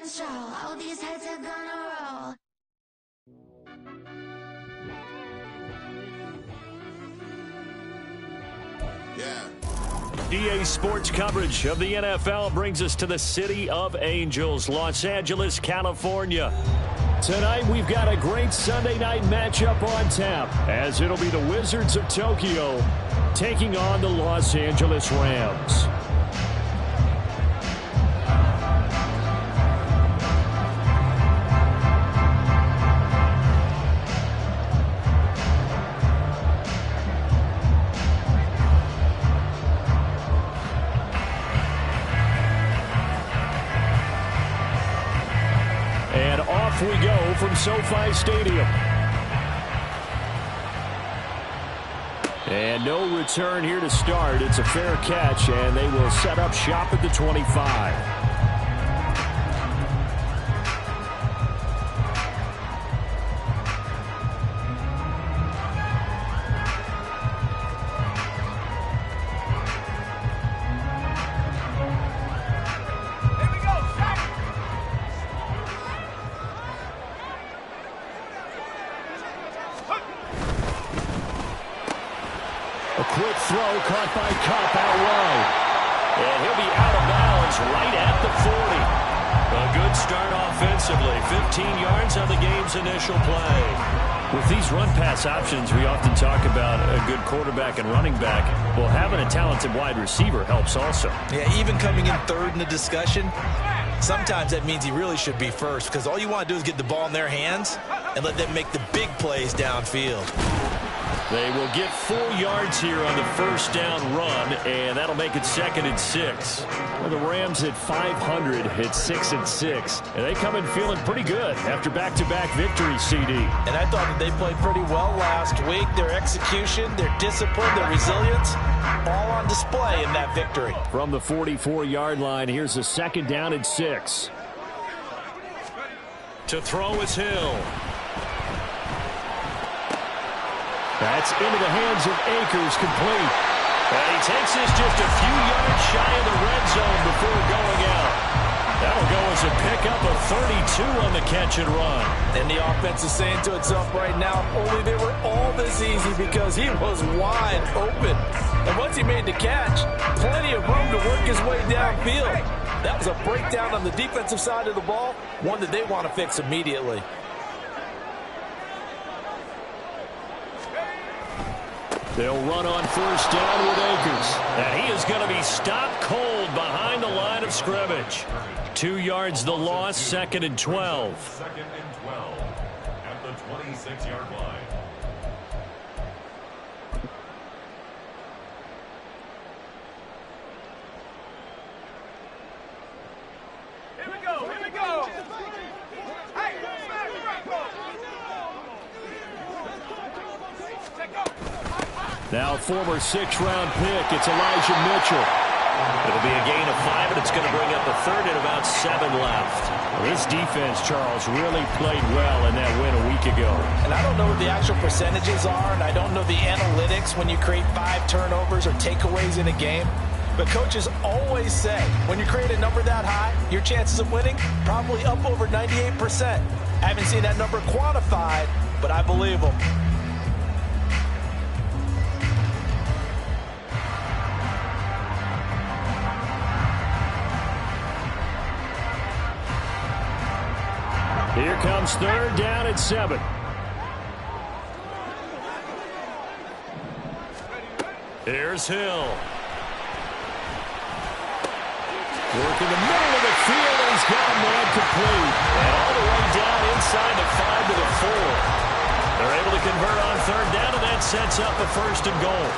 control. All these heads are gonna roll. EA Sports coverage of the NFL brings us to the City of Angels, Los Angeles, California. Tonight, we've got a great Sunday night matchup on tap, as it'll be the Wizards of Tokyo taking on the Los Angeles Rams. And off we go from SoFi Stadium. And no return here to start. It's a fair catch, and they will set up shop at the 25. A quick throw caught by Kupp out wide. And he'll be out of bounds right at the 40. A good start offensively. 15 yards on the game's initial play. With these run-pass options, we often talk about a good quarterback and running back. Well, having a talented wide receiver helps also. Yeah, even coming in third in the discussion, sometimes that means he really should be first, because all you want to do is get the ball in their hands and let them make the big plays downfield. They will get 4 yards here on the first down run, and that'll make it 2nd and 6. Well, the Rams at 500 hit 6 and 6, and they come in feeling pretty good after back-to-back victories, CD. And I thought that they played pretty well last week. Their execution, their discipline, their resilience, all on display in that victory. From the 44-yard line, here's a 2nd down and 6. To throw is Hill. That's into the hands of Akers, complete. And he takes this just a few yards shy of the red zone before going out. That'll go as a pickup of 32 on the catch and run. And the offense is saying to itself right now, only they were all this easy because he was wide open. And once he made the catch, plenty of room to work his way downfield. That was a breakdown on the defensive side of the ball, one that they want to fix immediately. They'll run on first down with Akers. And he is going to be stopped cold behind the line of scrimmage. 2 yards the loss, 2nd and 12. 2nd and 12 at the 26-yard line. Here we go, here we go. Hey, now former 6th-round pick, it's Elijah Mitchell. It'll be a gain of 5, and it's going to bring up a 3rd and about 7 left. Well, this defense, Charles, really played well in that win a week ago. And I don't know what the actual percentages are, and I don't know the analytics when you create 5 turnovers or takeaways in a game. But coaches always say, when you create a number that high, your chances of winning probably up over 98%. I haven't seen that number quantified, but I believe them. Here comes 3rd down and 7. Here's Hill. Work in the middle of the field, and he's got a man complete. And all the way down inside the 5 to the 4. They're able to convert on 3rd down, and that sets up a 1st and goal.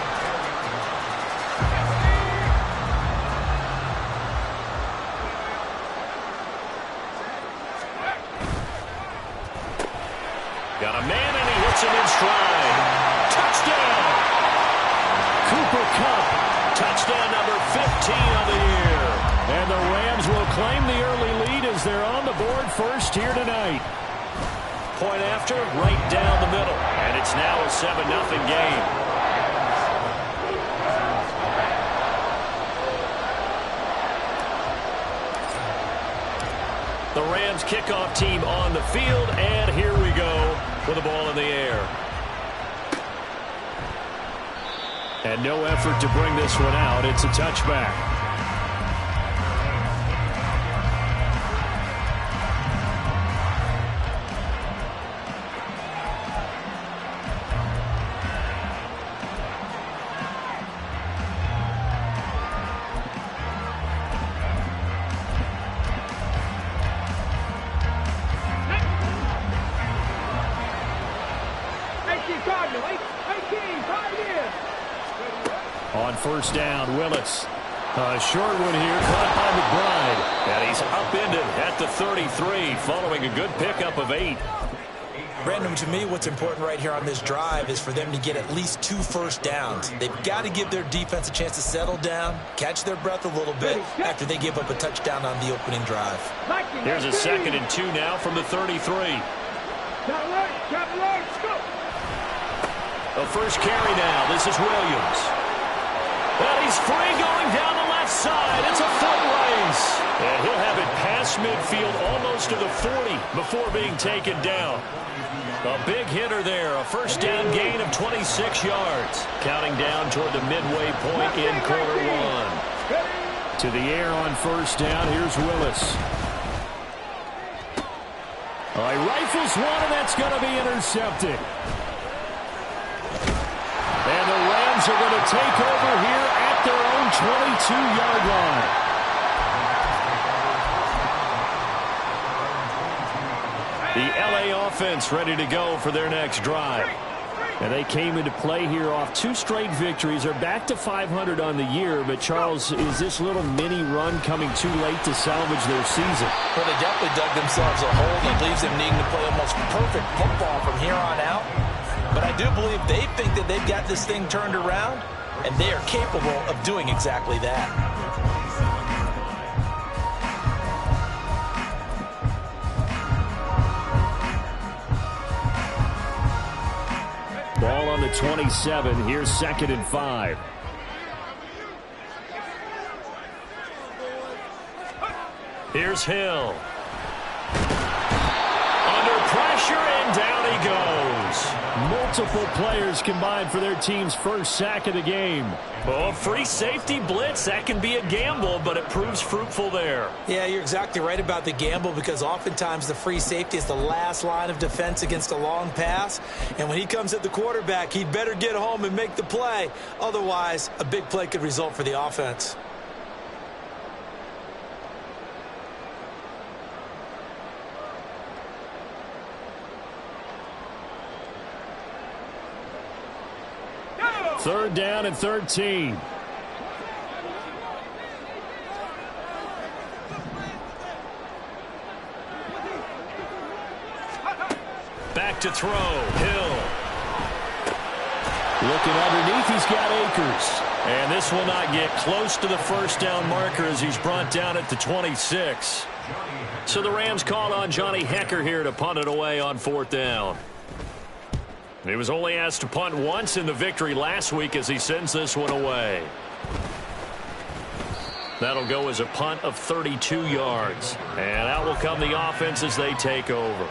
Got a man, and he hits him in stride. Touchdown! Cooper Kupp, touchdown number 15 of the year. And the Rams will claim the early lead as they're on the board first here tonight. Point after, right down the middle. And it's now a 7-0 game. The Rams kickoff team on the field, and here we go with the ball in the air. And no effort to bring this one out. It's a touchback. On first down, Willis. A short one here, caught by McBride. And he's upended at the 33, following a good pickup of 8. Brandon, to me, what's important right here on this drive is for them to get at least 2 first downs. They've got to give their defense a chance to settle down, catch their breath a little bit after they give up a touchdown on the opening drive. Here's a 2nd and 2 now from the 33. The first carry now. This is Williams. And he's free going down the left side. It's a foot race. And he'll have it past midfield almost to the 40 before being taken down. A big hitter there. A first down gain of 26 yards. Counting down toward the midway point in quarter 1. To the air on first down. Here's Willis. He rifles one, and that's going to be intercepted. And the Rams are going to take over here at their own 22-yard line. The LA offense ready to go for their next drive. And they came into play here off 2 straight victories. They're back to 500 on the year. But, Charles, is this little mini run coming too late to salvage their season? Well, they definitely dug themselves a hole that leaves them needing to play almost perfect football from here on out. But I do believe they think that they've got this thing turned around, and they are capable of doing exactly that. Ball on the 27. Here's 2nd and 5. Here's Hill. Under pressure, and down he goes. Multiple players combined for their team's first sack of the game. Oh, free safety blitz. That can be a gamble, but it proves fruitful there. Yeah, you're exactly right about the gamble, because oftentimes the free safety is the last line of defense against a long pass. And when he comes at the quarterback, he'd better get home and make the play. Otherwise, a big play could result for the offense. Third down and 13. Back to throw. Hill. Looking underneath, he's got Akers. And this will not get close to the first down marker as he's brought down at the 26. So the Rams call on Johnny Hekker here to punt it away on 4th down. He was only asked to punt once in the victory last week as he sends this one away. That'll go as a punt of 32 yards. And out will come the offense as they take over.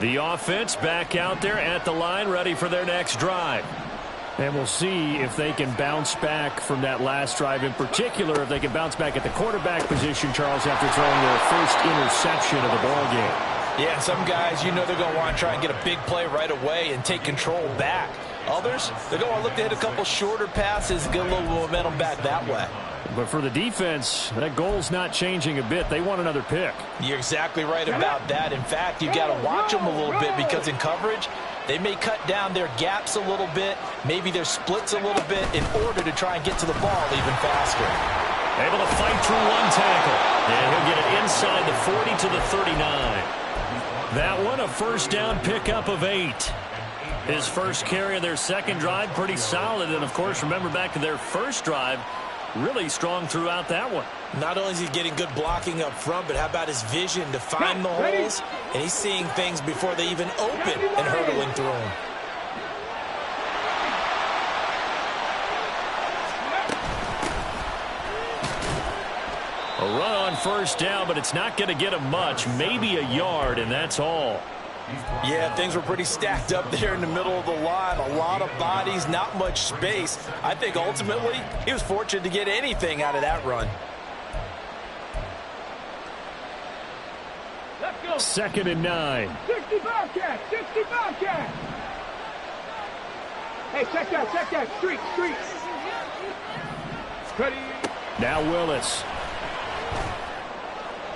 The offense back out there at the line, ready for their next drive. And we'll see if they can bounce back from that last drive. In particular, if they can bounce back at the quarterback position, Charles, after throwing their first interception of the ball game. Yeah, some guys, you know they're going to want to try and get a big play right away and take control back. Others, they're going to want to look to hit a couple shorter passes and get a little momentum back that way. But for the defense, that goal's not changing a bit. They want another pick. You're exactly right about that. In fact, you've got to watch them a little bit, because in coverage, they may cut down their gaps a little bit, maybe their splits a little bit, in order to try and get to the ball even faster. Able to fight through one tackle. And he'll get it inside the 40 to the 39. That one, a first down pickup of 8. His first carry of their second drive, pretty solid. And, of course, remember back to their first drive, really strong throughout that one. Not only is he getting good blocking up front, but how about his vision to find the holes? And he's seeing things before they even open and hurdling through them. A run on first down, but it's not going to get him much. Maybe a yard, and that's all. Yeah, things were pretty stacked up there in the middle of the line. A lot of bodies, not much space. I think ultimately he was fortunate to get anything out of that run. Let's go. 2nd and 9. 60 Bobcat. 60 Bobcat. Hey, check that. Street. Ready. Now Willis.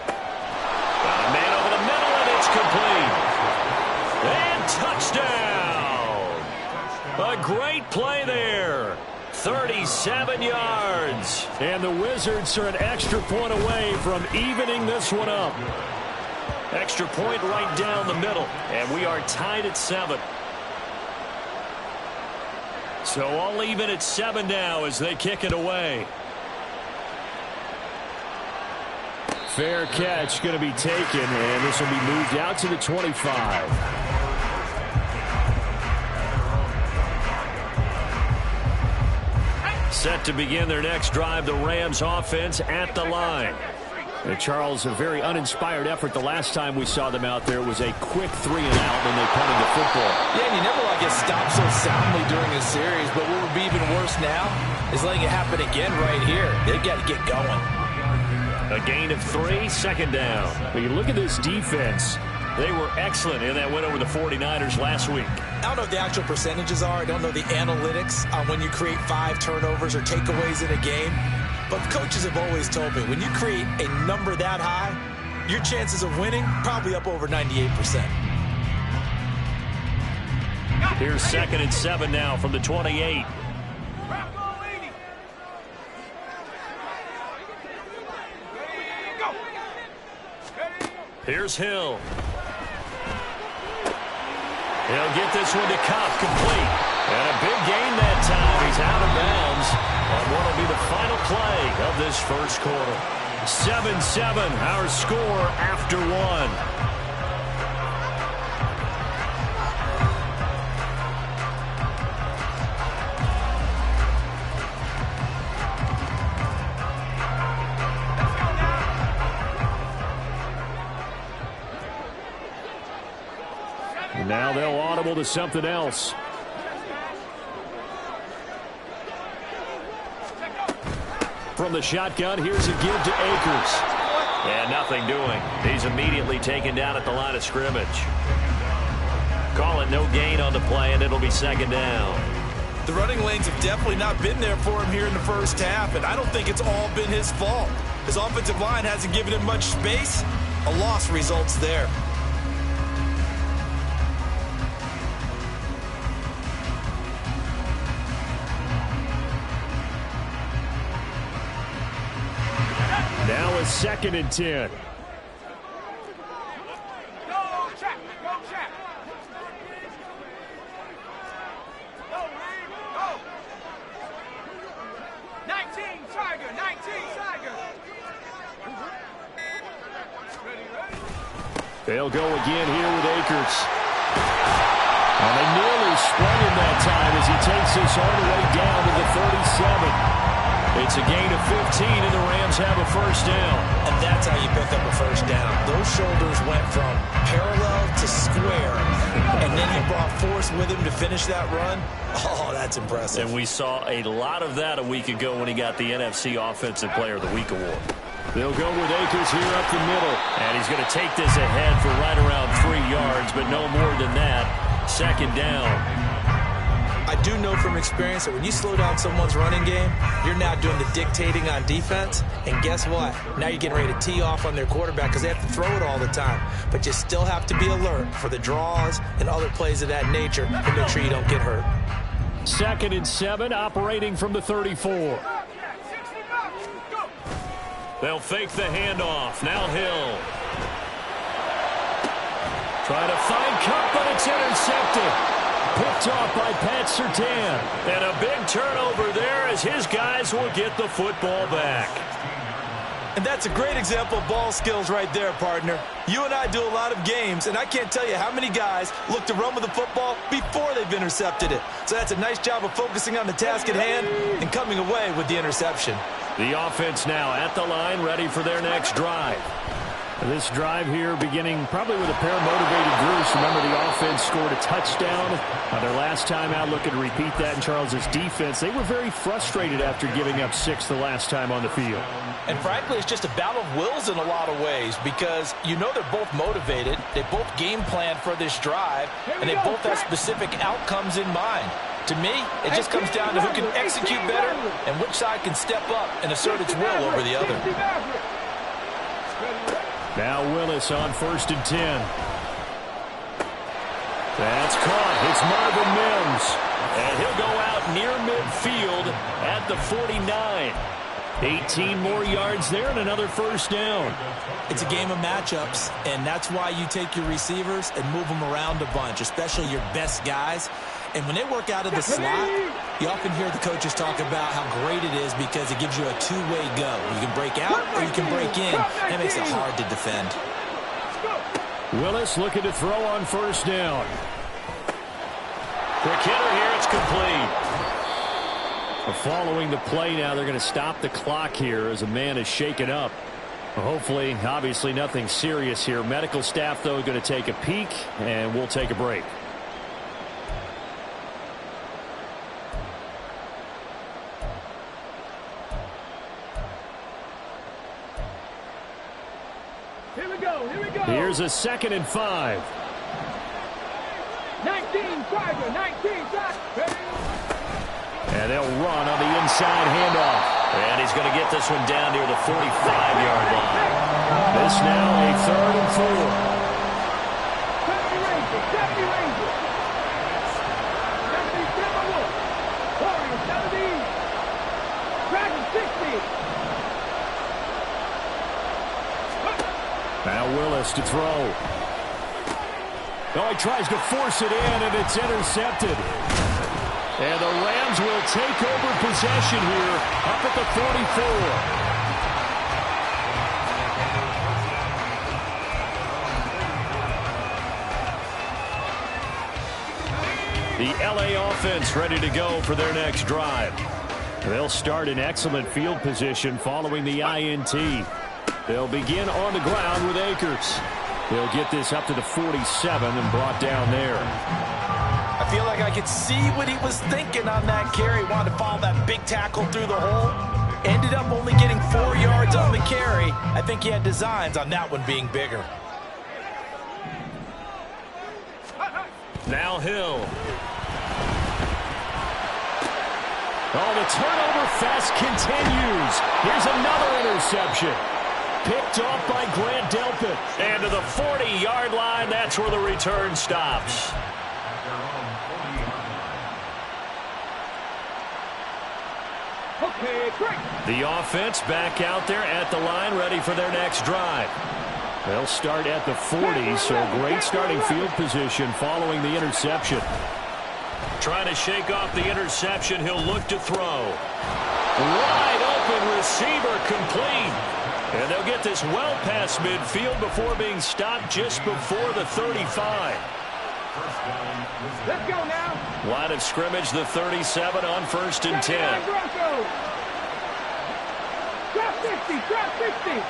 Got a man over the middle, and it's complete. And touchdown. A great play there. 37 yards. And the Wizards are an extra point away from evening this one up. Extra point right down the middle. And we are tied at 7. So all even at 7 now as they kick it away. Fair catch going to be taken, and this will be moved out to the 25. Set to begin their next drive, the Rams offense at the line. And Charles, a very uninspired effort the last time we saw them out there. It was a quick 3 and out when they punted the football. Yeah, and you never want to get stopped so soundly during a series, but what would be even worse now is letting it happen again right here. They've got to get going. A gain of 3, 2nd down. When you look at this defense, they were excellent in that win over the 49ers last week. I don't know what the actual percentages are. I don't know the analytics on when you create 5 turnovers or takeaways in a game. But coaches have always told me, when you create a number that high, your chances of winning probably up over 98%. Here's 2nd and 7 now from the 28. Here's Hill. He'll get this one to Kupp, complete. And a big gain that time. He's out of bounds on what will be the final play of this first quarter. 7-7, our score after 1. Now they'll audible to something else. From the shotgun, here's a give to Akers. And nothing doing. He's immediately taken down at the line of scrimmage. Call it no gain on the play, and it'll be 2nd down. The running lanes have definitely not been there for him here in the first half, and I don't think it's all been his fault. His offensive line hasn't given him much space. A loss results there. Now a 2nd and 10. Go, check. Go, 19, Tiger. Ready. They'll go again here with Akers. And they nearly sprung him that time as he takes this all the way down to the 37. It's a gain of 15, and the Rams have a first down. And that's how you pick up a first down. Those shoulders went from parallel to square, and then he brought force with him to finish that run. Oh, that's impressive. And we saw a lot of that a week ago when he got the NFC Offensive Player of the Week award. They'll go with Akers here up the middle. And he's going to take this ahead for right around 3 yards, but no more than that. 2nd down. I do know from experience that when you slow down someone's running game, you're now doing the dictating on defense. And guess what? Now you're getting ready to tee off on their quarterback because they have to throw it all the time. But you still have to be alert for the draws and other plays of that nature to make sure you don't get hurt. 2nd and 7, operating from the 34. They'll fake the handoff. Now Hill. Trying to find Kupp, but it's intercepted. picked off by Pat Surtain. And a big turnover there as his guys will get the football back. And that's a great example of ball skills right there, partner. You and I do a lot of games, and I can't tell you how many guys look to run with the football before they've intercepted it. So that's a nice job of focusing on the task at hand and coming away with the interception. The offense now at the line, ready for their next drive. This drive here beginning probably with a pair of motivated groups. Remember, the offense scored a touchdown their last time out. Looking to repeat that in Charles's defense. They were very frustrated after giving up 6 the last time on the field. And frankly, it's just a battle of wills in a lot of ways because you know they're both motivated. They both game plan for this drive, and they both have specific outcomes in mind. To me, it just comes down to who can execute better and which side can step up and assert its will over the other. Now Willis on 1st and 10. That's caught. It's Marvin Mims. And he'll go out near midfield at the 49. 18 more yards there and another first down. It's a game of matchups, and that's why you take your receivers and move them around a bunch, especially your best guys. And when they work out of the slot, you often hear the coaches talk about how great it is because it gives you a two-way go. You can break out or you can break in. That makes it hard to defend. Willis looking to throw on 1st down. Quick hitter here. It's complete. Following the play now, they're going to stop the clock here as a man is shaken up. Hopefully, obviously nothing serious here. Medical staff, though, going to take a peek, and we'll take a break. Here we go. Here's a 2nd and 5. 19, Tiger, 19, Tiger. And they'll run on the inside handoff. And he's going to get this one down near the 45-yard line. This now a 3rd and 4. 70 Rangers. 77 Warriors, 70. Dragon, 60. Now Willis to throw. Oh, he tries to force it in, and it's intercepted. And the Rams will take over possession here up at the 44. The LA offense ready to go for their next drive. They'll start in excellent field position following the INT. They'll begin on the ground with Akers. They'll get this up to the 47 and brought down there. I feel like I could see what he was thinking on that carry. Wanted to follow that big tackle through the hole. Ended up only getting 4 yards on the carry. I think he had designs on that one being bigger. Now Hill. Oh, the turnover fest continues. Here's another interception. Picked off by Grant Delpit. And to the 40-yard line, that's where the return stops. Okay, great. The offense back out there at the line, ready for their next drive. They'll start at the 40, so great starting field position following the interception. Trying to shake off the interception, he'll look to throw. Wide open receiver complete. And they'll get this well past midfield before being stopped just before the 35. Let's go now. Line of scrimmage, the 37 on 1st and 10. Drop 50, drop 50.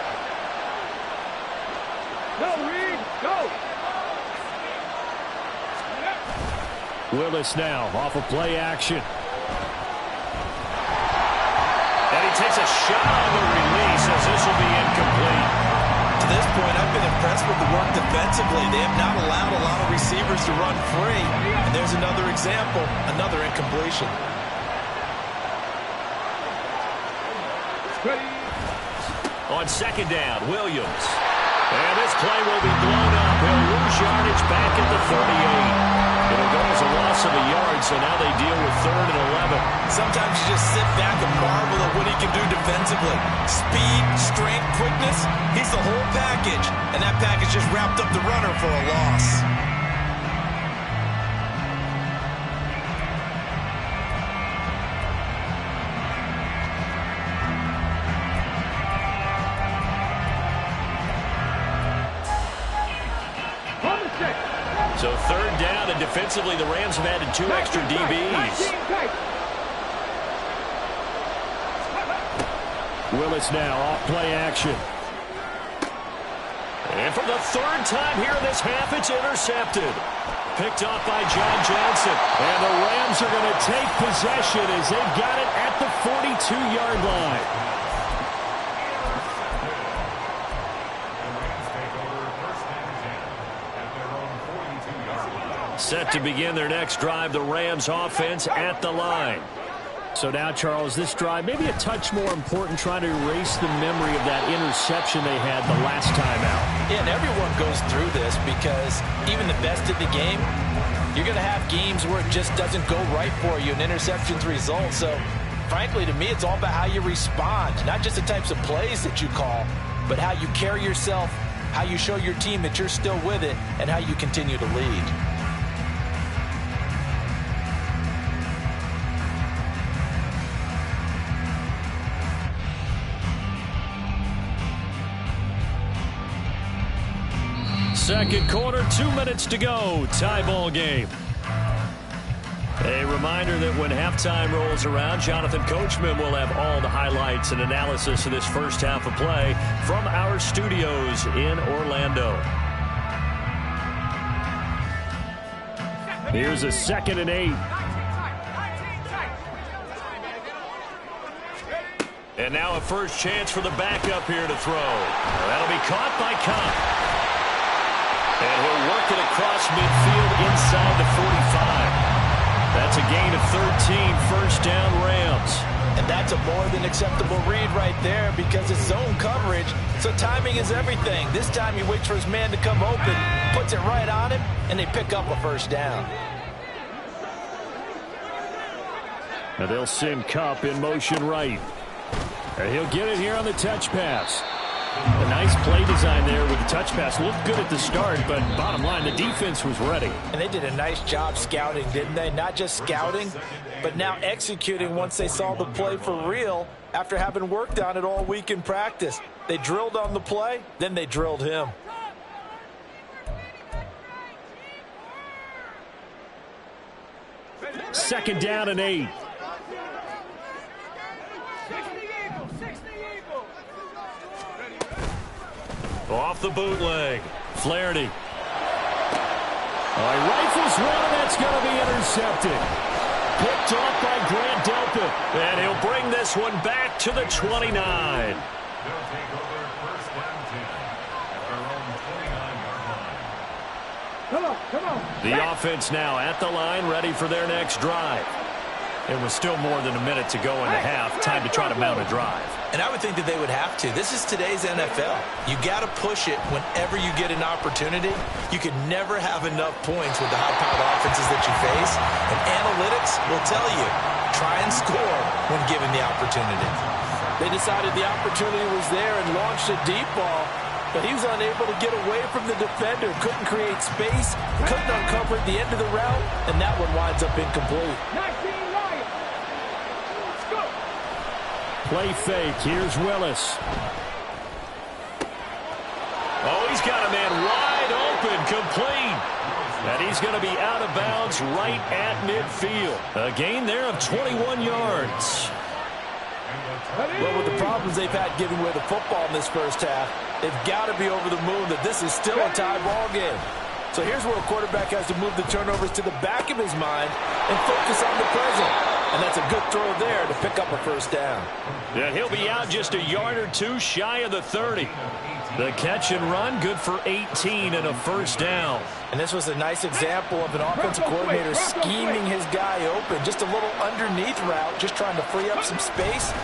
Go, Reed, go. Willis now off of play action. And he takes a shot on the release as this will be incomplete. To this point, I've been impressed with the work defensively. They have not allowed a lot of receivers to run free. And there's another example, another incompletion. On 2nd down, Williams. And this play will be blown up. He'll lose yardage back at the 38. It'll go as a loss of a yard, so now they deal with 3rd and 11. Sometimes you just sit back and marvel at what he can do defensively. Speed, strength, quickness, he's the whole package. And that package just wrapped up the runner for a loss. So third down, and defensively, the Rams have added 2 extra DBs. Willis now off play action. And for the third time here in this half, it's intercepted. Picked off by John Johnson. And the Rams are going to take possession as they've got it at the 42-yard line. Set to begin their next drive, the Rams offense at the line. So now, Charles, this drive maybe a touch more important, trying to erase the memory of that interception they had the last time out. Yeah, and everyone goes through this because even the best of the game, you're going to have games where it just doesn't go right for you, and interceptions result. So, frankly, to me, it's all about how you respond, not just the types of plays that you call, but how you carry yourself, how you show your team that you're still with it, and how you continue to lead. Second quarter, 2 minutes to go. Tie ball game. A reminder that when halftime rolls around, Jonathan Coachman will have all the highlights and analysis of this first half of play from our studios in Orlando. Here's a 2nd and 8. And now a first chance for the backup here to throw. That'll be caught by Cobb. And he'll work it across midfield inside the 45. That's a gain of 13, first down Rams. And that's a more than acceptable read right there because it's zone coverage, so timing is everything. This time he waits for his man to come open, puts it right on him, and they pick up a first down. Now they'll send Kupp in motion right. And he'll get it here on the touch pass. A nice play design there with the touch pass. Looked good at the start, but bottom line, the defense was ready. And they did a nice job scouting, didn't they? Not just scouting, but now executing once they saw the play for real after having worked on it all week in practice. They drilled on the play, then they drilled him. Second down and 8. Off the bootleg. Flaherty. He rifles one, and that's going to be intercepted. Picked off by Grant Delpit. And he'll bring this one back to the 29. They'll take over first down 10 at their own 29-yard line. Come on. The offense now at the line, ready for their next drive. It was still more than a minute to go in the half. Time to try to mount a drive. And I would think that they would have to. This is today's NFL. You got to push it whenever you get an opportunity. You can never have enough points with the high-powered offenses that you face. And analytics will tell you, try and score when given the opportunity. They decided the opportunity was there and launched a deep ball, but he was unable to get away from the defender. Couldn't create space, couldn't uncover at the end of the route, and that one winds up incomplete. Play fake. Here's Willis. Oh, he's got a man wide open, complete. And he's going to be out of bounds right at midfield. A gain there of 21 yards. Well, with the problems they've had giving away the football in this first half, they've got to be over the moon that this is still a tie ball game. So here's where a quarterback has to move the turnovers to the back of his mind and focus on the present. And that's a good throw there to pick up a first down. And he'll be out just a yard or two shy of the 30. The catch and run, good for 18 and a first down. And this was a nice example of an offensive coordinator scheming his guy open. Just a little underneath route, just trying to free up some space.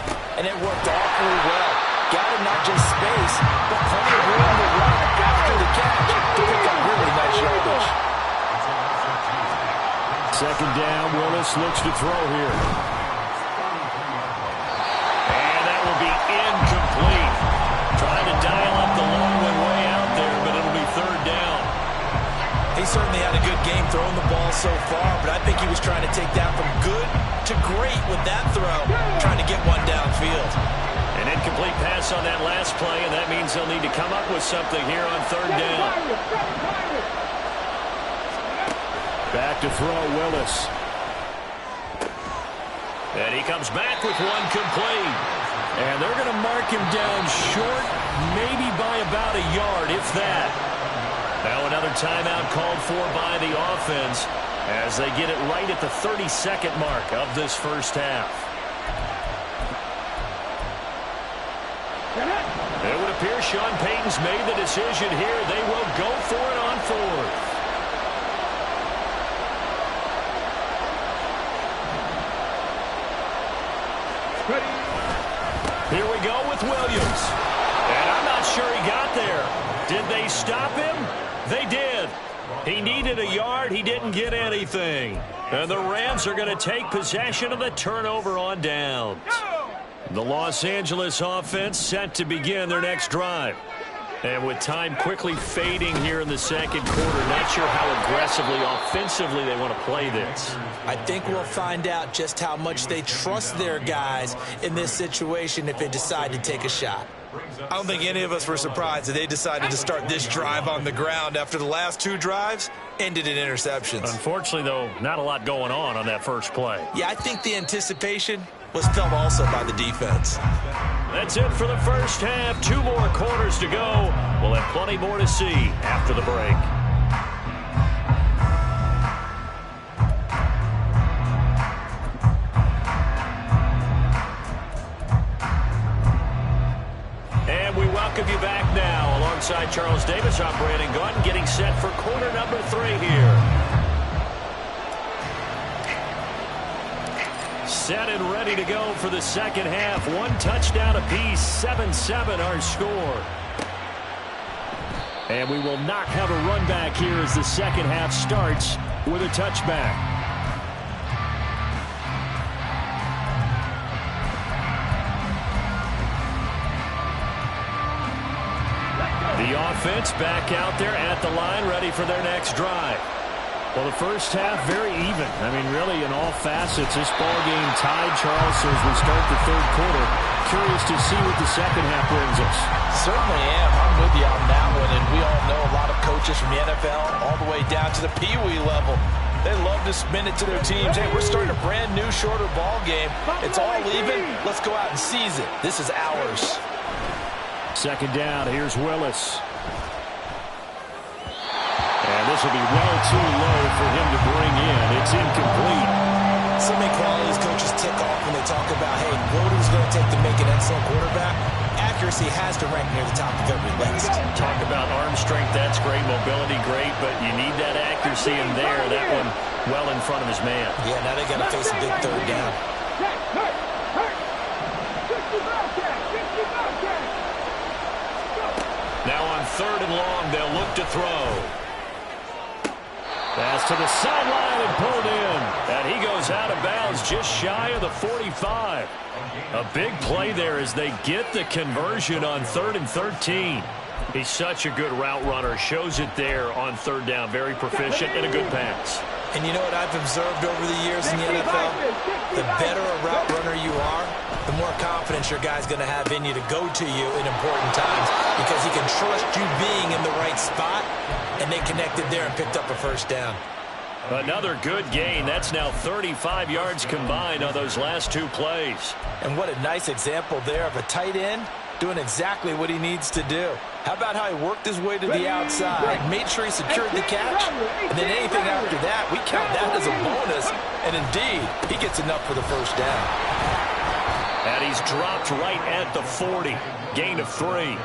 And it worked awfully well. Got him not just space, but plenty of room to run after the catch to pick up really nice yardage. Second down, Willis looks to throw here. And that will be incomplete. Trying to dial up the long way out there, but it'll be third down. He certainly had a good game throwing the ball so far, but I think he was trying to take that from good to great with that throw, trying to get one downfield. An incomplete pass on that last play, and that means they'll need to come up with something here on third down. Back to throw, Willis. And he comes back with one complete. And they're going to mark him down short, maybe by about a yard, if that. Now another timeout called for by the offense as they get it right at the 30-second mark of this first half. It would appear Sean Payton's made the decision here. They will go for it on fourth. Here we go with Williams. And I'm not sure he got there. Did they stop him? They did. He needed a yard. He didn't get anything. And the Rams are going to take possession of the turnover on downs. The Los Angeles offense set to begin their next drive. And with time quickly fading here in the second quarter, not sure how aggressively, offensively they want to play this. I think we'll find out just how much they trust their guys in this situation if they decide to take a shot. I don't think any of us were surprised that they decided to start this drive on the ground after the last two drives ended in interceptions. Unfortunately, though, not a lot going on that first play. Yeah, I think the anticipation was felt also by the defense. That's it for the first half. 2 more quarters to go. We'll have plenty more to see after the break. And we welcome you back now. Alongside Charles Davis, I'm Brandon Gaudin, getting set for quarter number 3 here. Set and ready to go for the second half. 1 touchdown apiece, 7-7 our score. And we will not have a run back here as the second half starts with a touchback. The offense back out there at the line, ready for their next drive. Well, the first half, very even. I mean, really, in all facets, this ball game tied, Charles, so as we start the third quarter. Curious to see what the second half brings us. Certainly am. I'm with you on that one, and we all know a lot of coaches from the NFL all the way down to the Pee Wee level. They love to spin it to their teams. Hey, we're starting a brand new, shorter ball game. It's all even. Let's go out and seize it. This is ours. Second down, here's Willis. And this will be well too low for him to bring in. It's incomplete. So many qualities coaches tick off when they talk about, hey, what is going to take to make an excellent quarterback? Accuracy has to rank near the top of every list. Talk about arm strength, that's great. Mobility, great. But you need that accuracy in there. That one well in front of his man. Yeah, now they got to face a big third down. Now on 3rd and long, they'll look to throw. Pass to the sideline and pulled in. And he goes out of bounds just shy of the 45. A big play there as they get the conversion on 3rd and 13. He's such a good route runner. Shows it there on 3rd down. Very proficient and a good pass. And you know what I've observed over the years in the NFL? The better a route runner you are, the more confidence your guy's going to have in you to go to you in important times because he can trust you being in the right spot, and they connected there and picked up a first down. Another good gain. That's now 35 yards combined on those last 2 plays. And what a nice example there of a tight end doing exactly what he needs to do. How about how he worked his way to the outside, made sure he secured the catch, and then anything after that, we count that as a bonus, and indeed, he gets enough for the first down. And he's dropped right at the 40. Gain of 3.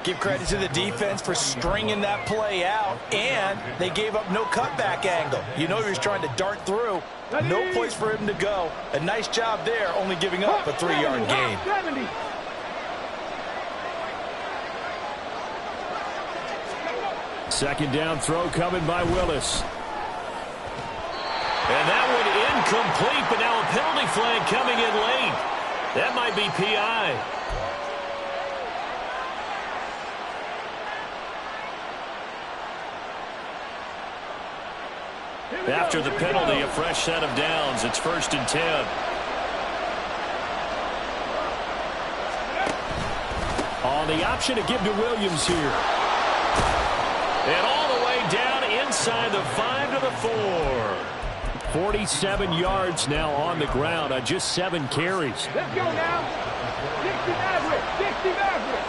Give credit to the defense for stringing that play out, and they gave up no cutback angle. You know he was trying to dart through. No place for him to go. A nice job there, only giving up a 3-yard gain. Second down throw coming by Willis. And that one incomplete, but now a penalty flag coming in late. That might be PI. After the penalty, a fresh set of downs. It's 1st and 10. On the option to give to Williams here. And all the way down in inside the 5 to the 4. 47 yards now on the ground on just 7 carries. Let's go now. 60 Maverick. 60 Maverick.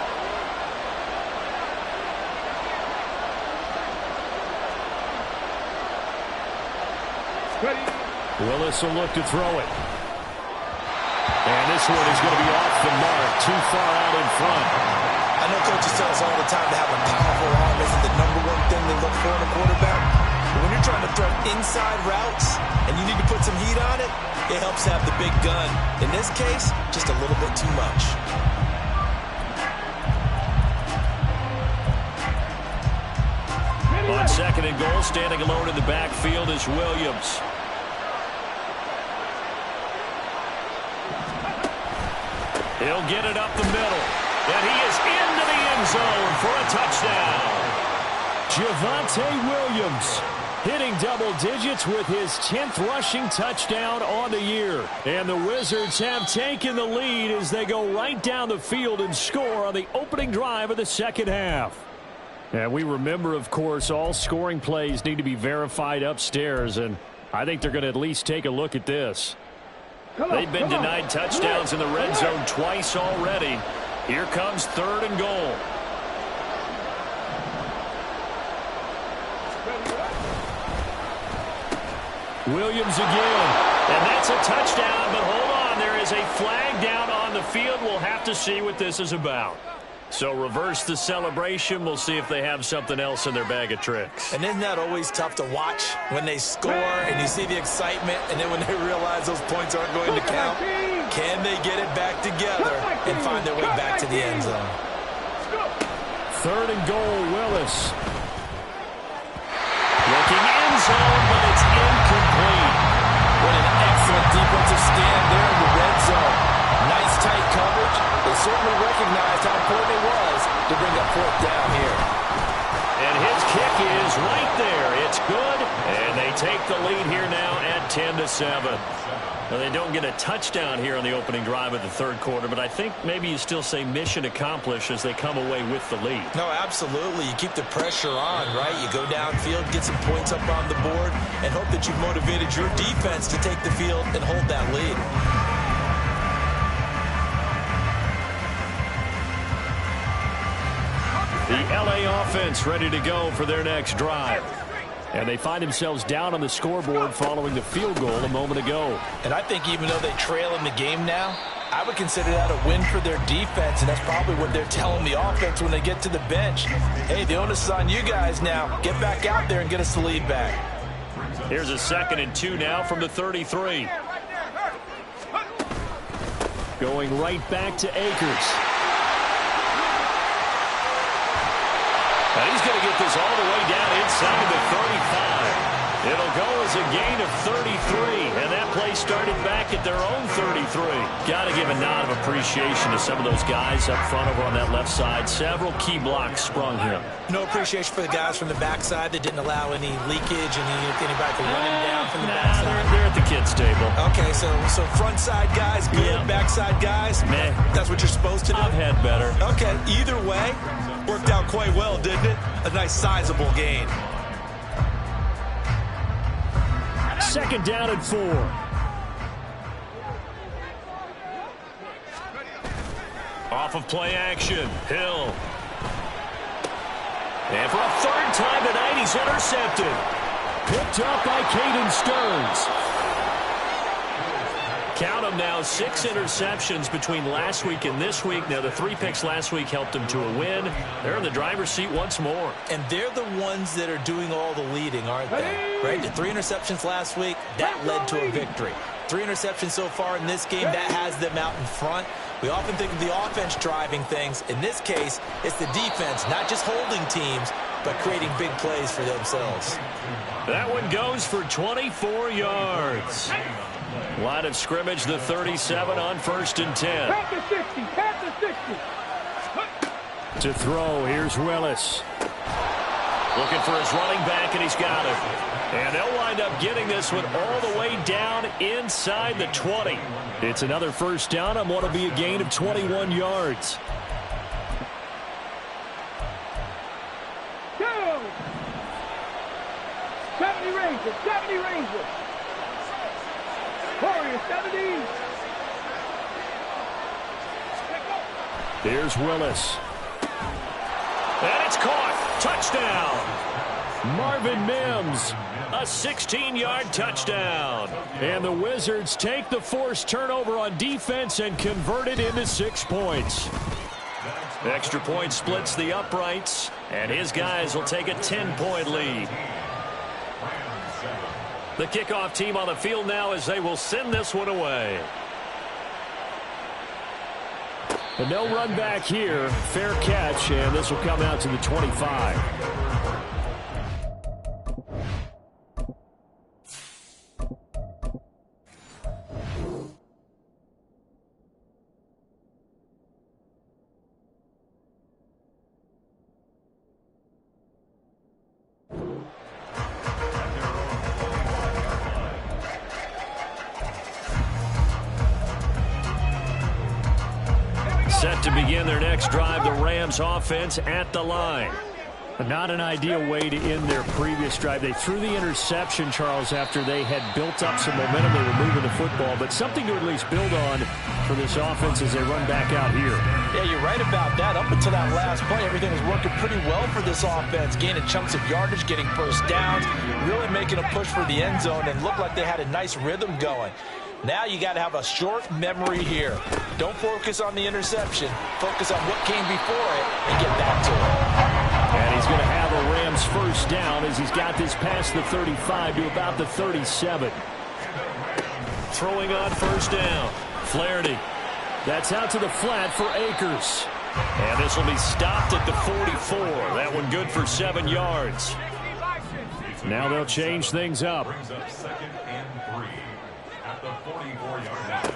Willis will look to throw it. And this one is going to be off the mark, too far out in front. I know coaches tell us all the time to have a powerful arm isn't the #1 thing they look for in a quarterback. But when you're trying to throw inside routes and you need to put some heat on it, it helps have the big gun. In this case, just a little bit too much. On 2nd and goal, standing alone in the backfield is Williams. He'll get it up the middle. And he is into the end zone for a touchdown. Javonte Williams hitting double digits with his 10th rushing touchdown on the year. And the Wizards have taken the lead as they go right down the field and score on the opening drive of the second half. And we remember, of course, all scoring plays need to be verified upstairs, and I think they're going to at least take a look at this. They've been denied touchdowns in the red zone twice already. Here comes 3rd and goal. Williams again, and that's a touchdown, but hold on, there is a flag down on the field. We'll have to see what this is about. So reverse the celebration. We'll see if they have something else in their bag of tricks. And isn't that always tough to watch when they score and you see the excitement, and then when they realize those points aren't going to count? Can they get it back together and find their way back to the end zone? 3rd and goal, Willis. Looking end zone, but it's incomplete. What an excellent defensive stand there in the red zone. Nice tight coverage. They certainly recognized how important it was to bring up 4th down here. And his kick is right there. It's good, and they take the lead here now at 10-7. Well, they don't get a touchdown here on the opening drive of the 3rd quarter, but I think maybe you still say mission accomplished as they come away with the lead. No, absolutely. You keep the pressure on, right? You go downfield, get some points up on the board, and hope that you've motivated your defense to take the field and hold that lead. The LA offense ready to go for their next drive. And they find themselves down on the scoreboard following the field goal a moment ago. And I think even though they trail in the game now, I would consider that a win for their defense, and that's probably what they're telling the offense when they get to the bench. Hey, the onus is on you guys now. Get back out there and get us the lead back. Here's a 2nd and 2 now from the 33. Going right back to Akers. And he's going to get this all the way down inside the 35. It'll go as a gain of 33, and that play started back at their own 33. Got to give a nod of appreciation to some of those guys up front over on that left side. Several key blocks sprung here. No appreciation for the guys from the backside that didn't allow any leakage, anybody to run him down from the backside. They're at the kids' table. Okay, so front side guys, good. Yeah. Backside guys, meh. That's what you're supposed to do? I've had better. Okay, either way, worked out quite well, didn't it? A nice sizable gain. 2nd down and 4. Off of play action, Hill. And for a 3rd time tonight, he's intercepted. Picked up by Caden Stearns. Count them now, 6 interceptions between last week and this week. Now, the 3 picks last week helped them to a win. They're in the driver's seat once more. And they're the ones that are doing all the leading, aren't they? Right? The 3 interceptions last week, that led to a victory. 3 interceptions so far in this game, that has them out in front. We often think of the offense driving things. In this case, it's the defense, not just holding teams, but creating big plays for themselves. That one goes for 24 yards. Line of scrimmage, the 37 on 1st and 10. Pat the 60, pat the 60. To throw, here's Willis. Looking for his running back, and he's got it. And they'll wind up getting this one all the way down inside the 20. It's another 1st down on what will be a gain of 21 yards. Ranger, 70 Ranger. Warrior, 70. Here's Willis. And it's caught. Touchdown. Marvin Mims. A 16-yard touchdown. And the Wizards take the forced turnover on defense and convert it into 6 points. Extra point splits the uprights, and his guys will take a 10-point lead. The kickoff team on the field now as they will send this one away. And they'll run back here. Fair catch, and this will come out to the 25. Set to begin their next drive, the Rams offense at the line. Not an ideal way to end their previous drive. They threw the interception, Charles, after they had built up some momentum. They were moving the football, but something to at least build on for this offense as they run back out here. Yeah, you're right about that. Up until that last play, everything was working pretty well for this offense, gaining chunks of yardage, getting first downs, really making a push for the end zone, and looked like they had a nice rhythm going. Now you got to have a short memory here. Don't focus on the interception. Focus on what came before it and get back to it. And he's going to have a Rams first down as he's got this past the 35 to about the 37. Throwing on first down. Flaherty. That's out to the flat for Akers. And this will be stopped at the 44. That one good for 7 yards. Now they'll change things up. Brings up 2nd and 3 at the 44-yard line.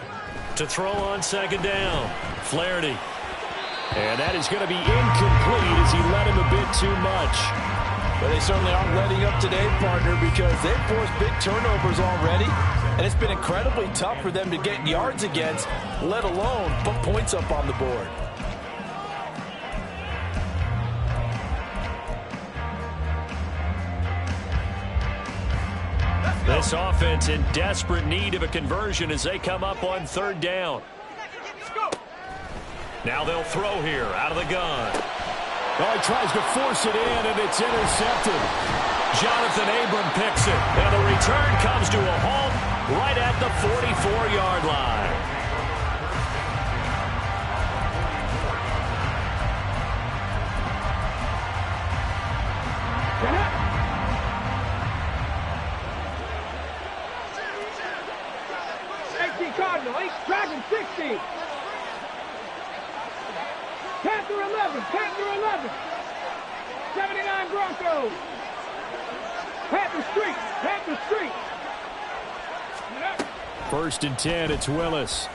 To throw on second down. Flaherty. And that is going to be incomplete as he let him a bit too much. But they certainly aren't letting up today, partner, because they've forced big turnovers already. And it's been incredibly tough for them to get yards against, let alone put points up on the board. This offense in desperate need of a conversion as they come up on third down. Now they'll throw here out of the gun. Oh, he tries to force it in, and it's intercepted. Jonathan Abram picks it, and the return comes to a halt right at the 44-yard line. Cardinal, 8, Dragon 60. Panther 11, Panther 11. 79 Broncos. Panther Street, Panther Street. First and 10, it's Willis.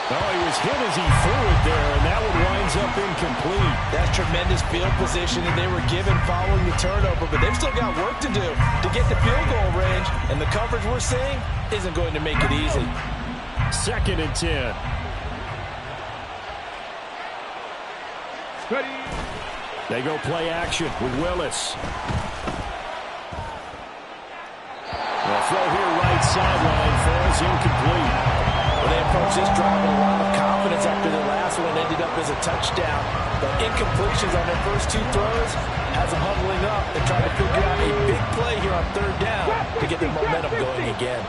Oh, he was hit as he threw it there, and that one winds up incomplete. That's tremendous field position that they were given following the turnover, but they've still got work to do to get the field goal range, and the coverage we're seeing isn't going to make it easy. 2nd and 10. Ready. They go play action with Willis. The throw here right sideline falls incomplete. Well, they approach this drive with a lot of confidence after the last one ended up as a touchdown. But incompletions on their first 2 throws has them huddling up and trying to figure out a big play here on third down to get the momentum going again.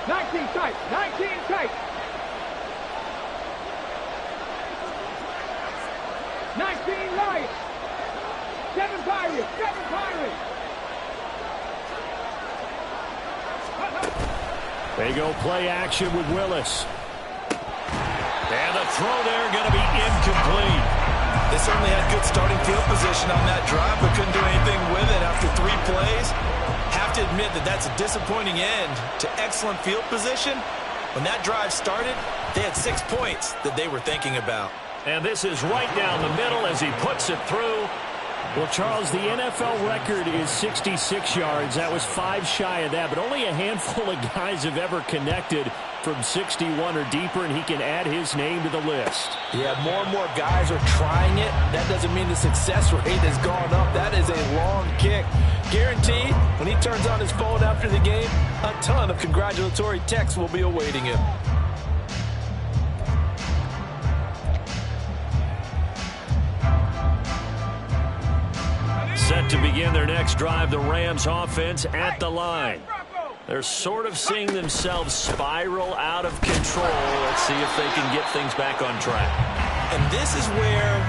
19 tight, 19 tight. 19 Lions. 7 Pirates, 7 Pirates. They go play action with Willis. And the throw there going to be incomplete. They certainly had good starting field position on that drive, but couldn't do anything with it after 3 plays. Have to admit that that's a disappointing end to excellent field position. When that drive started, they had 6 points that they were thinking about. And this is right down the middle as he puts it through. Well, Charles, the NFL record is 66 yards. That was 5 shy of that, but only a handful of guys have ever connected from 61 or deeper, and he can add his name to the list. Yeah, more and more guys are trying it. That doesn't mean the success rate has gone up. That is a long kick. Guaranteed, when he turns on his phone after the game, a ton of congratulatory texts will be awaiting him. Set to begin their next drive, the Rams offense at the line. They're sort of seeing themselves spiral out of control. Let's see if they can get things back on track. And this is where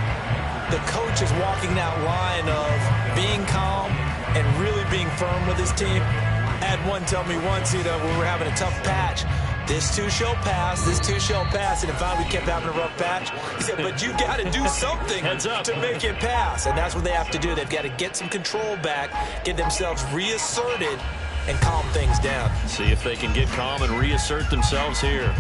the coach is walking that line of being calm and really being firm with his team. I had one tell me once, when we're having a tough patch, this too shall pass, this too shall pass. And if we kept having a rough patch, he said, but you got to do something to make it pass. And that's what they have to do. They've got to get some control back, get themselves reasserted, and calm things down. See if they can get calm and reassert themselves here.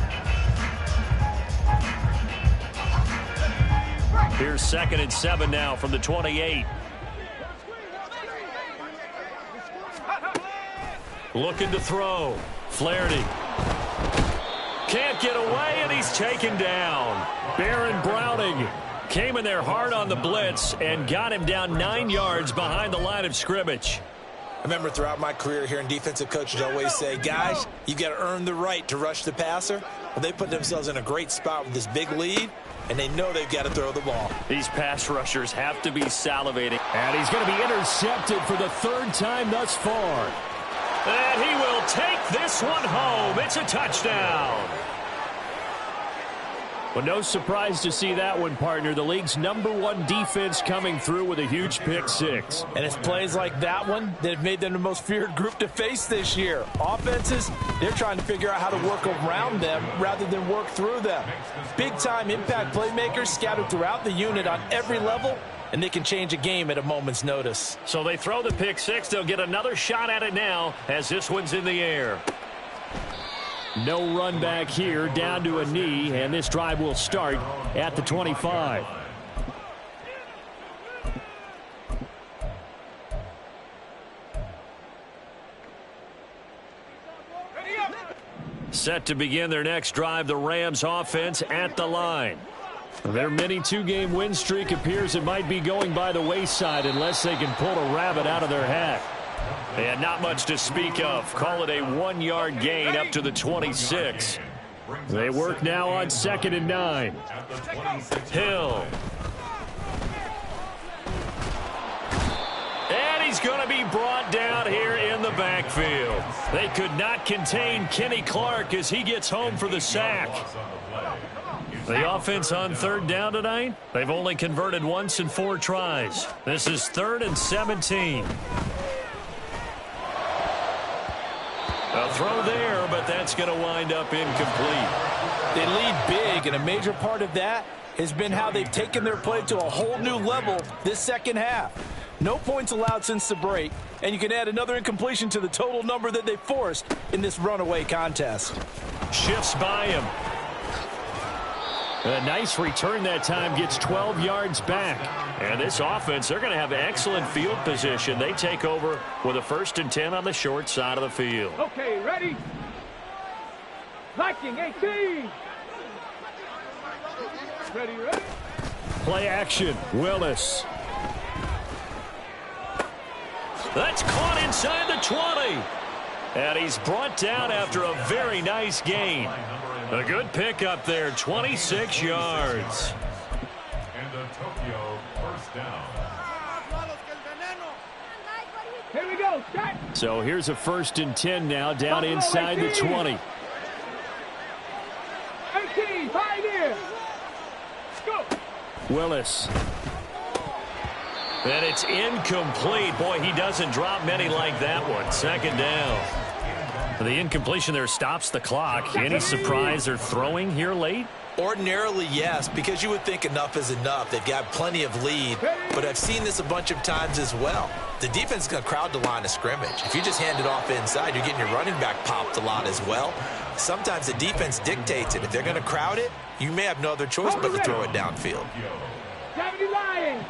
Here's 2nd and 7 now from the 28. Looking to throw. Flaherty. Can't get away, and he's taken down. Baron Browning came in there hard on the blitz and got him down 9 yards behind the line of scrimmage. I remember throughout my career hearing defensive coaches always say, guys, you got to earn the right to rush the passer. Well, they put themselves in a great spot with this big lead, and they know they've got to throw the ball. These pass rushers have to be salivating. And he's going to be intercepted for the 3rd time thus far. And he will take this one home. It's a touchdown. Well, no surprise to see that one, partner. The league's #1 defense coming through with a huge pick 6. And it's plays like that one that have made them the most feared group to face this year. Offenses, they're trying to figure out how to work around them rather than work through them. Big-time impact playmakers scattered throughout the unit on every level, and they can change a game at a moment's notice. So they throw the pick 6. They'll get another shot at it now as this one's in the air. No run back here, down to a knee, and this drive will start at the 25. Set to begin their next drive, the Rams offense at the line. Their mini 2-game win streak appears it might be going by the wayside unless they can pull a rabbit out of their hat. And not much to speak of. Call it a 1-yard gain up to the 26. They work now on 2nd and 9. Hill. And he's going to be brought down here in the backfield. They could not contain Kenny Clark as he gets home for the sack. The offense on 3rd down tonight, they've only converted once in 4 tries. This is 3rd and 17. A throw there, but that's going to wind up incomplete. They lead big, and a major part of that has been how they've taken their play to a whole new level this second half. No points allowed since the break, and you can add another incompletion to the total number that they forced in this runaway contest. Shifts by him. A nice return that time, gets 12 yards back. And this offense, they're going to have excellent field position. They take over with a 1st and 10 on the short side of the field. Okay, ready? Viking 18. Ready, ready? Play action, Willis. That's caught inside the 20. And he's brought down after a very nice gain. A good pickup there, 26 yards. And the Tokyo first down. Here we go, start. So here's a 1st and 10 now, down inside the 20. 18, pioneer. Go. Willis. And it's incomplete. Boy, he doesn't drop many like that one. 2nd down. The incompletion there stops the clock. Any surprise they're throwing here late? Ordinarily, yes, because you would think enough is enough. They've got plenty of lead, but I've seen this a bunch of times as well. The defense is going to crowd the line of scrimmage. If you just hand it off inside, you're getting your running back popped a lot as well. Sometimes the defense dictates it. If they're going to crowd it, you may have no other choice but to throw it downfield. 70 Lions.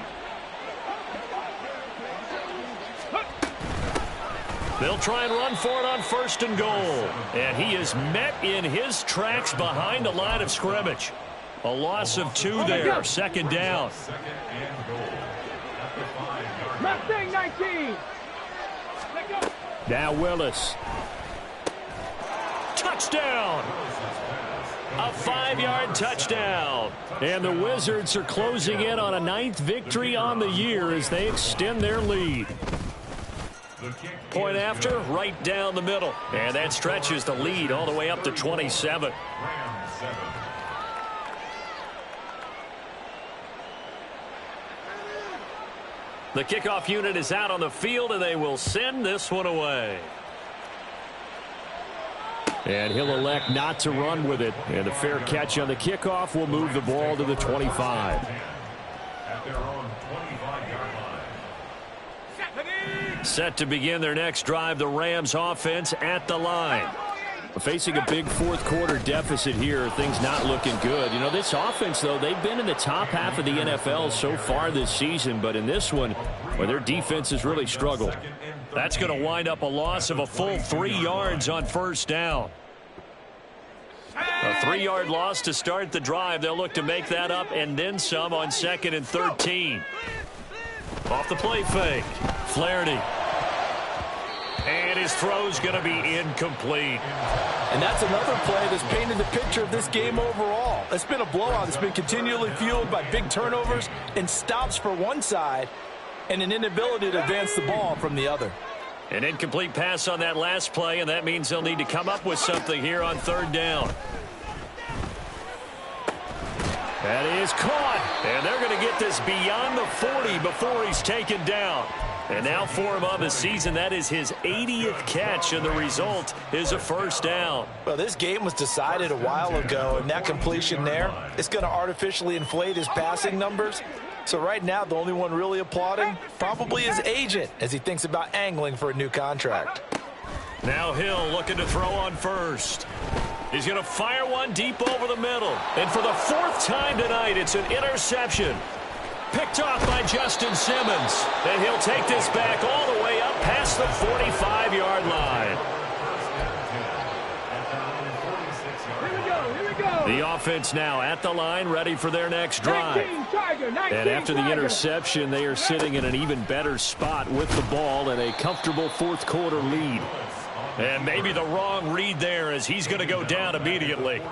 They'll try and run for it on 1st and goal. And he is met in his tracks behind the line of scrimmage. A loss of 2 there. 2nd down. Mustang 19. Now Willis. Touchdown. A 5-yard touchdown. And the Wizards are closing in on a 9th victory on the year as they extend their lead. Point after, right down the middle. And that stretches the lead all the way up to 27. The kickoff unit is out on the field, and they will send this one away. And he'll elect not to run with it. And a fair catch on the kickoff will move the ball to the 25. At their own 25-yard line. Set to begin their next drive, the Rams offense at the line. Facing a big 4th quarter deficit here, things not looking good. You know, this offense, though, they've been in the top half of the NFL so far this season, but in this one, well, their defense has really struggled. That's going to wind up a loss of a full 3 yards on 1st down. A 3-yard loss to start the drive. They'll look to make that up and then some on 2nd and 13. Off the play fake. Flaherty. And his throw's going to be incomplete. And that's another play that's painted the picture of this game overall. It's been a blowout. It's been continually fueled by big turnovers and stops for one side and an inability to advance the ball from the other. An incomplete pass on that last play, and that means they'll need to come up with something here on 3rd down. That is caught, and they're going to get this beyond the 40 before he's taken down. And now for him on the season, that is his 80th catch, and the result is a 1st down. Well, this game was decided a while ago, and that completion there, it's going to artificially inflate his passing numbers. So right now, the only one really applauding probably his agent as he thinks about angling for a new contract. Now Hill looking to throw on 1st. He's going to fire one deep over the middle. And for the 4th time tonight, it's an interception. Picked off by Justin Simmons. And he'll take this back all the way up past the 45-yard line. The offense now at the line, ready for their next drive. And after the interception, they are sitting in an even better spot with the ball and a comfortable 4th quarter lead. And maybe the wrong read there as he's going to go down immediately.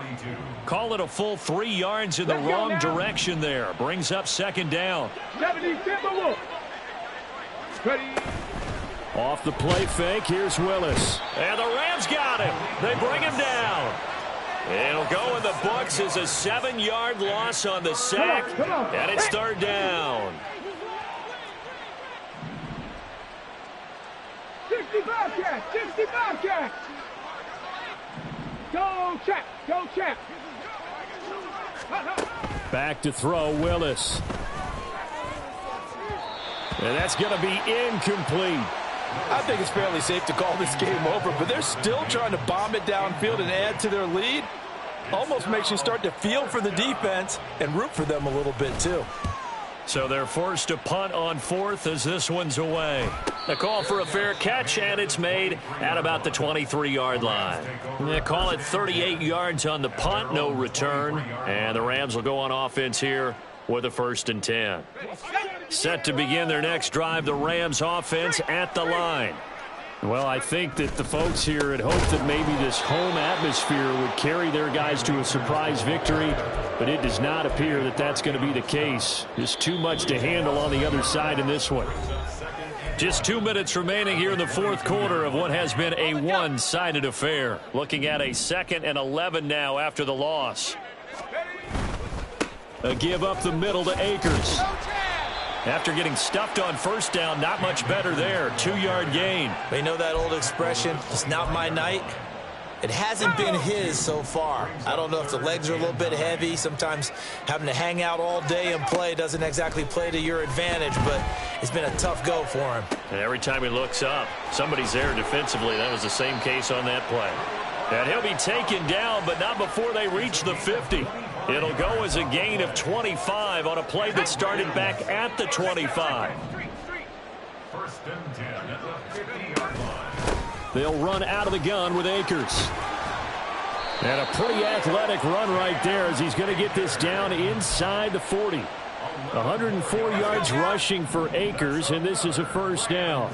Call it a full 3 yards in the wrong direction there. Brings up 2nd down. Off the play fake, here's Willis. And the Rams got him. They bring him down. It'll go in the books as a 7-yard loss on the sack. And it's 3rd down. 65 catch, 65 catch. Go check, go check. Back to throw, Willis. And that's going to be incomplete. I think it's fairly safe to call this game over, but they're still trying to bomb it downfield and add to their lead. Almost makes you start to feel for the defense and root for them a little bit too. So they're forced to punt on 4th as this one's away. A call for a fair catch, and it's made at about the 23-yard line. They call it 38 yards on the punt, no return. And the Rams will go on offense here with a 1st and 10. Set to begin their next drive, the Rams offense at the line. Well, I think that the folks here had hoped that maybe this home atmosphere would carry their guys to a surprise victory, but it does not appear that that's going to be the case. There's too much to handle on the other side in this one. Just 2 minutes remaining here in the 4th quarter of what has been a one-sided affair. Looking at a 2nd and 11 now after the loss. A give up the middle to Akers. After getting stuffed on 1st down, not much better there. 2-yard gain. We know that old expression, it's not my night. It hasn't been his so far. I don't know if the legs are a little bit heavy. Sometimes having to hang out all day and play doesn't exactly play to your advantage, but it's been a tough go for him. And every time he looks up, somebody's there defensively. That was the same case on that play. And he'll be taken down, but not before they reach the 50. It'll go as a gain of 25 on a play that started back at the 25. 1st and 10 at the 50-yard line. They'll run out of the gun with Akers. And a pretty athletic run right there as he's going to get this down inside the 40. 104 yards rushing for Akers, and this is a first down.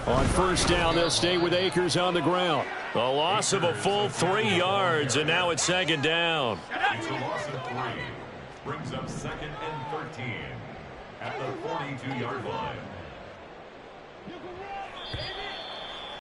On first down, they'll stay with Akers on the ground. A loss of a full 3 yards, and now it's second down. It's a loss of 3. Brings up 2nd and 13 at the 42-yard line.